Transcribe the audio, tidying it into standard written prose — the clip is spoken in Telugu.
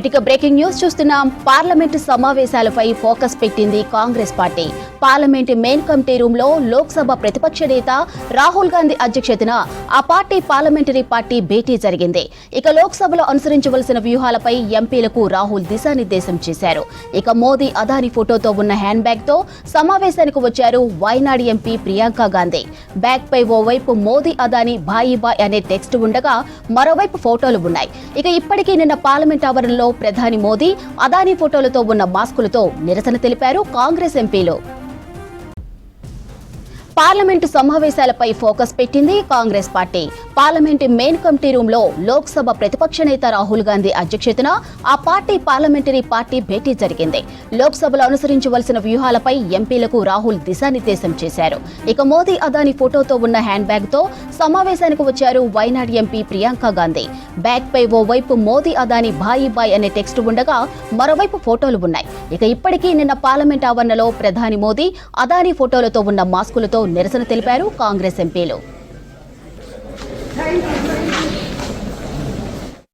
రైట్, ఇక బ్రేకింగ్ న్యూస్ చూస్తున్నాం. పార్లమెంటు సమావేశాలపై ఫోకస్ పెట్టింది Congress party. Parliament main committee room లో లోక్సభ ప్రతిపక్ష నేత రాహుల్ గాంధీ అధ్యక్షతన ఆ పార్టీ పార్లమెంటరీ పార్టీ భేటీ జరిగింది. ఇక లోక్సభలో అనుసరించవలసిన వ్యూహాలపై ఎంపీలకు రాహుల్ దిశానిర్దేశం చేశారు. ఇక మోదీ అదానీ ఫోటోతో ఉన్న హ్యాండ్ బ్యాగ్ తో సమావేశానికి వచ్చారు వైనాడ్ ఎంపీ ప్రియాంక గాంధీ. బ్యాగ్ పై ఓవైపు మోదీ అదానీ భాయి బాయ్ అనే టెక్స్ట్ ఉండగా మరోవైపు ఫోటోలు ఉన్నాయి. ఇక ఇప్పటికీ నిన్న పార్లమెంట్ ఆవరణలో ప్రధాని మోదీ అదానీ ఫోటోలతో ఉన్న మాస్కులతో నిరసన తెలిపారు కాంగ్రెస్ ఎంపీలు. పార్లమెంటు సమావేశాలపై ఫోకస్ పెట్టింది Congress party. Parliament main committee room లో లోక్సభ ప్రతిపక్ష నేత రాహుల్ గాంధీ అధ్యక్షతన ఆ పార్టీ పార్లమెంటరీ పార్టీ భేటీ జరిగింది. లోక్సభలో అనుసరించవలసిన వ్యూహాలపై ఎంపీలకు రాహుల్ దిశానిర్దేశం చేశారు. ఇక మోదీ అదానీ ఫోటోతో ఉన్న హ్యాండ్ బ్యాగ్ తో సమావేశానికి వచ్చారు వైనాడ్ ఎంపీ ప్రియాంక గాంధీ. బ్యాగ్ పై ఓవైపు మోదీ అదానీ భాయి బాయ్ అనే టెక్స్ట్ ఉండగా మరోవైపు ఫోటోలు ఉన్నాయి. ఇక ఇప్పటికీ నిన్న పార్లమెంట్ ఆవరణలో ప్రధాని మోదీ అదానీ ఫోటోలతో ఉన్న మాస్కులతో నిరసన తెలిపారు కాంగ్రెస్ ఎంపీలు.